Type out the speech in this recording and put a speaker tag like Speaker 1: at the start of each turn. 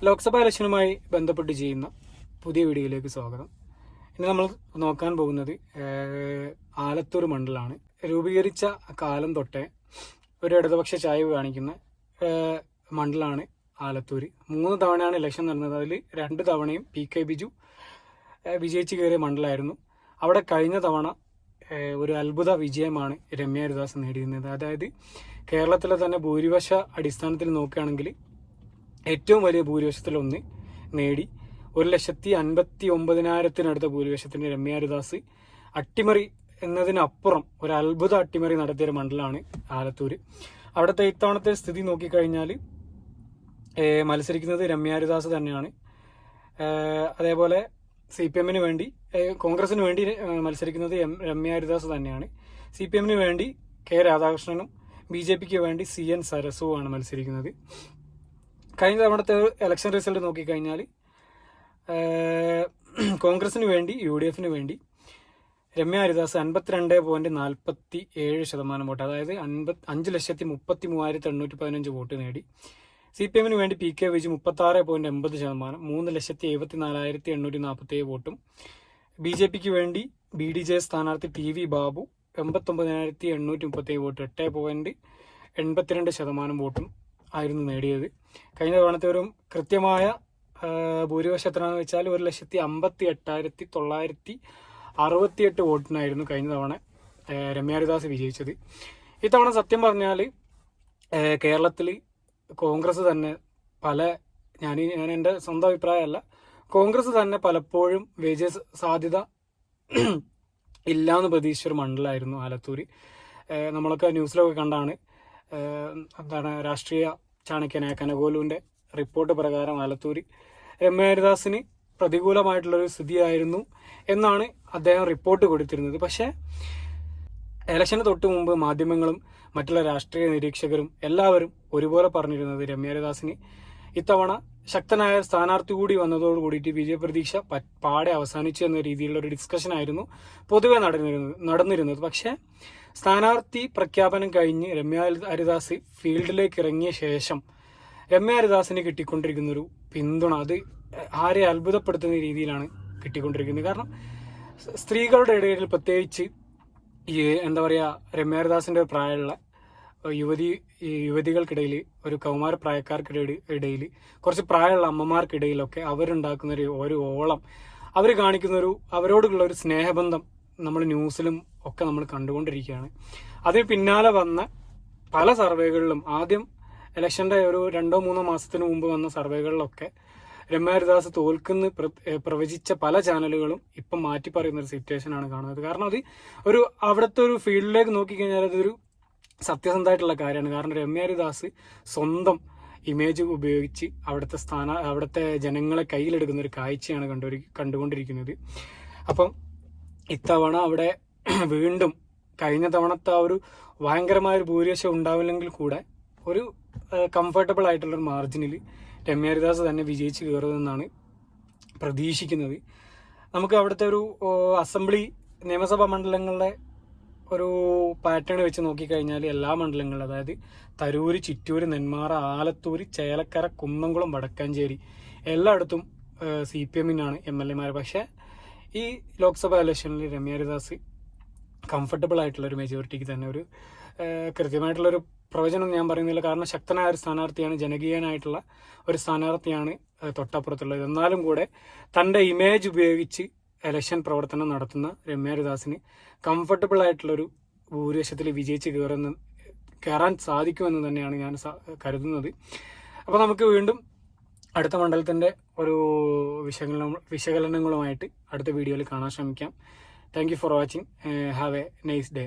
Speaker 1: ലോക്സഭാ ഇലക്ഷനുമായി ബന്ധപ്പെട്ട് ചെയ്യുന്ന പുതിയ വീഡിയോയിലേക്ക് സ്വാഗതം. ഇനി നമ്മൾ നോക്കാൻ പോകുന്നത് ആലത്തൂർ മണ്ഡലമാണ്. രൂപീകരിച്ച കാലം തൊട്ടേ ഒരു ഇടതുപക്ഷ ചായ്വ് കാണിക്കുന്ന മണ്ഡലമാണ് ആലത്തൂർ. 3 തവണയാണ് ഇലക്ഷൻ നടന്നത്. അതിൽ 2 തവണയും PK ബിജു വിജയിച്ച് കയറിയ മണ്ഡലമായിരുന്നു. അവിടെ കഴിഞ്ഞ തവണ ഒരു അത്ഭുത വിജയമാണ് രമ്യ ഹരിദാസ് നേടിയിരുന്നത്. അതായത് കേരളത്തിലെ തന്നെ ഭൂരിപക്ഷ അടിസ്ഥാനത്തിൽ നോക്കുകയാണെങ്കിൽ ഏറ്റവും വലിയ ഭൂരിപക്ഷത്തിലൊന്ന് നേടി 1,59,000 ഭൂരിപക്ഷത്തിന് രമ്യ ഹരിദാസ് അട്ടിമറി എന്നതിനപ്പുറം ഒരു അത്ഭുത അട്ടിമറി നടത്തിയൊരു മണ്ഡലമാണ് ആലത്തൂർ. അവിടുത്തെ ഇത്തവണത്തെ സ്ഥിതി നോക്കിക്കഴിഞ്ഞാൽ മത്സരിക്കുന്നത് രമ്യ ഹരിദാസ് തന്നെയാണ്. അതേപോലെ CPM-ന് വേണ്ടി കോൺഗ്രസിന് വേണ്ടി മത്സരിക്കുന്നത് രമ്യ ഹരിദാസ് തന്നെയാണ്. CPM-ന് വേണ്ടി K രാധാകൃഷ്ണനും BJP-ക്ക് വേണ്ടി CN സരസുമാണ് മത്സരിക്കുന്നത്. കഴിഞ്ഞ തവണത്തെ ഇലക്ഷൻ റിസൾട്ട് നോക്കിക്കഴിഞ്ഞാൽ കോൺഗ്രസിന് വേണ്ടി UDF-ന് വേണ്ടി രമ്യ ഹരിദാസ് 52.47% വോട്ട്, അതായത് 5,33,815 വോട്ട് നേടി. CPM-ന് വേണ്ടി PK ബിജു 36.80%, 3,74,847 വോട്ടും. BJP-ക്ക് വേണ്ടി BDJ സ്ഥാനാർത്ഥി TV ബാബു 89,837 വോട്ട്, 8.82% വോട്ടും ആയിരുന്നു നേടിയത്. കഴിഞ്ഞ തവണത്തെ ഒരു കൃത്യമായ ഭൂരിപക്ഷം എത്രയാണെന്ന് വെച്ചാൽ 1,58,968 വോട്ടിനായിരുന്നു കഴിഞ്ഞ തവണ രമ്യ ഹരിദാസ് വിജയിച്ചത്. ഇത്തവണ സത്യം പറഞ്ഞാൽ കേരളത്തിൽ കോൺഗ്രസ് തന്നെ ഞാൻ എൻ്റെ സ്വന്തം അഭിപ്രായമല്ല, കോൺഗ്രസ് തന്നെ പലപ്പോഴും വിജയ സാധ്യത ഇല്ലാന്ന് പ്രതീക്ഷിച്ചൊരു മണ്ഡലമായിരുന്നു ആലത്തൂർ. നമ്മളൊക്കെ ന്യൂസിലൊക്കെ കണ്ടാണ് രാഷ്ട്രീയ ചാണക്യനായ കനകോലുവിൻ്റെ റിപ്പോർട്ട് പ്രകാരം ആലത്തൂർ രമ്യ ഹരിദാസിന് പ്രതികൂലമായിട്ടുള്ളൊരു സ്ഥിതിയായിരുന്നു എന്നാണ് അദ്ദേഹം റിപ്പോർട്ട് കൊടുത്തിരുന്നത്. പക്ഷേ ഇലക്ഷന് തൊട്ട് മുമ്പ് മാധ്യമങ്ങളും മറ്റുള്ള രാഷ്ട്രീയ നിരീക്ഷകരും എല്ലാവരും ഒരുപോലെ പറഞ്ഞിരുന്നത് രമ്യ ഹരിദാസിന് ഇത്തവണ ശക്തനായ സ്ഥാനാർത്ഥി കൂടി വന്നതോട് കൂടിയിട്ട് വിജയപ്രതീക്ഷ പാടെ അവസാനിച്ചു എന്ന രീതിയിലുള്ള ഒരു ഡിസ്കഷൻ ആയിരുന്നു പൊതുവെ നടന്നിരുന്നത്. പക്ഷേ സ്ഥാനാർത്ഥി പ്രഖ്യാപനം കഴിഞ്ഞ് രമ്യ ഹരിദാസ് ഫീൽഡിലേക്ക് ഇറങ്ങിയ ശേഷം രമ്യ ഹരിദാസിന് കിട്ടിക്കൊണ്ടിരിക്കുന്നൊരു പിന്തുണ അത് ആരെ അത്ഭുതപ്പെടുത്തുന്ന രീതിയിലാണ് കിട്ടിക്കൊണ്ടിരിക്കുന്നത്. കാരണം സ്ത്രീകളുടെ ഇടയിൽ പ്രത്യേകിച്ച് എന്താ പറയുക, രമ്യ ഹരിദാസിന്റെ പ്രായമുള്ള യുവതികൾക്കിടയിൽ, ഒരു കൗമാര പ്രായക്കാർക്കിടയിൽ, കുറച്ച് പ്രായമുള്ള അമ്മമാർക്കിടയിലൊക്കെ അവരുണ്ടാക്കുന്ന ഒരു ഓളം, അവർ കാണിക്കുന്നൊരു അവരോടുള്ള ഒരു സ്നേഹബന്ധം നമ്മൾ ന്യൂസിലും ഒക്കെ നമ്മൾ കണ്ടുകൊണ്ടിരിക്കുകയാണ്. അതിന് പിന്നാലെ വന്ന പല സർവേകളിലും, ആദ്യം ഇലക്ഷന്റെ ഒരു 2-3 മാസത്തിന് മുമ്പ് വന്ന സർവേകളിലൊക്കെ രമ്യ ഹരിദാസ് തോൽക്കുന്ന പ്രവചിച്ച പല ചാനലുകളും ഇപ്പം മാറ്റി പറയുന്ന ഒരു സിറ്റുവേഷൻ ആണ് കാണുന്നത്. കാരണം അത് അവിടുത്തെ ഒരു ഫീൽഡിലേക്ക് നോക്കിക്കഴിഞ്ഞാൽ അതൊരു സത്യസന്ധമായിട്ടുള്ള കാര്യമാണ്. കാരണം രമ്യ ഹരിദാസ് സ്വന്തം ഇമേജ് ഉപയോഗിച്ച് അവിടുത്തെ ജനങ്ങളെ കയ്യിലെടുക്കുന്ന ഒരു കാഴ്ചയാണ് കണ്ടുകൊണ്ടിരിക്കുന്നത്. അപ്പം ഇത്തവണ അവിടെ വീണ്ടും കഴിഞ്ഞ തവണത്തെ ആ ഒരു ഭയങ്കരമായൊരു ഭൂരിപക്ഷം ഉണ്ടാവില്ലെങ്കിൽ കൂടെ ഒരു കംഫർട്ടബിൾ ആയിട്ടുള്ളൊരു മാർജിനിൽ രമ്യ ഹരിദാസ് തന്നെ വിജയിച്ച് കയറുമെന്നാണ് പ്രതീക്ഷിക്കുന്നത്. നമുക്ക് അവിടുത്തെ ഒരു അസംബ്ലി നിയമസഭാ മണ്ഡലങ്ങളുടെ ഒരു പാറ്റേൺ വെച്ച് നോക്കിക്കഴിഞ്ഞാൽ എല്ലാ മണ്ഡലങ്ങളിലും, അതായത് തരൂര്, ചിറ്റൂര്, നെന്മാറ, ആലത്തൂർ, ചേലക്കര, കുന്നംകുളം, വടക്കാഞ്ചേരി എല്ലായിടത്തും CPM-നാണ് MLA-മാർ. പക്ഷേ ഈ ലോക്സഭാ ഇലക്ഷനിൽ രമ്യ ഹരിദാസ് കംഫർട്ടബിൾ ആയിട്ടുള്ള ഒരു മെജോറിറ്റിക്ക് തന്നെ ഒരു കൃത്യമായിട്ടുള്ളൊരു പ്രവചനം ഞാൻ പറയുന്നില്ല. കാരണം ശക്തനായ ഒരു സ്ഥാനാർത്ഥിയാണ്, ജനകീയനായിട്ടുള്ള ഒരു സ്ഥാനാർത്ഥിയാണ് തൊട്ടപ്പുറത്തുള്ളത്. എന്നാലും കൂടെ തൻ്റെ ഇമേജ് ഉപയോഗിച്ച് ഇലക്ഷൻ പ്രവർത്തനം നടത്തുന്ന രമ്യ ഹരിദാസിന് കംഫർട്ടബിൾ ആയിട്ടുള്ളൊരു ഭൂരിപക്ഷത്തിൽ വിജയിച്ച് കയറാൻ സാധിക്കുമെന്ന് തന്നെയാണ് ഞാൻ കരുതുന്നത്. അപ്പോൾ നമുക്ക് വീണ്ടും അടുത്ത മണ്ഡലത്തിൻ്റെ ഒരു വിശകലനങ്ങളുമായിട്ട് അടുത്ത വീഡിയോയിൽ കാണാൻ ശ്രമിക്കാം. Thank you for watching. Have A nice day.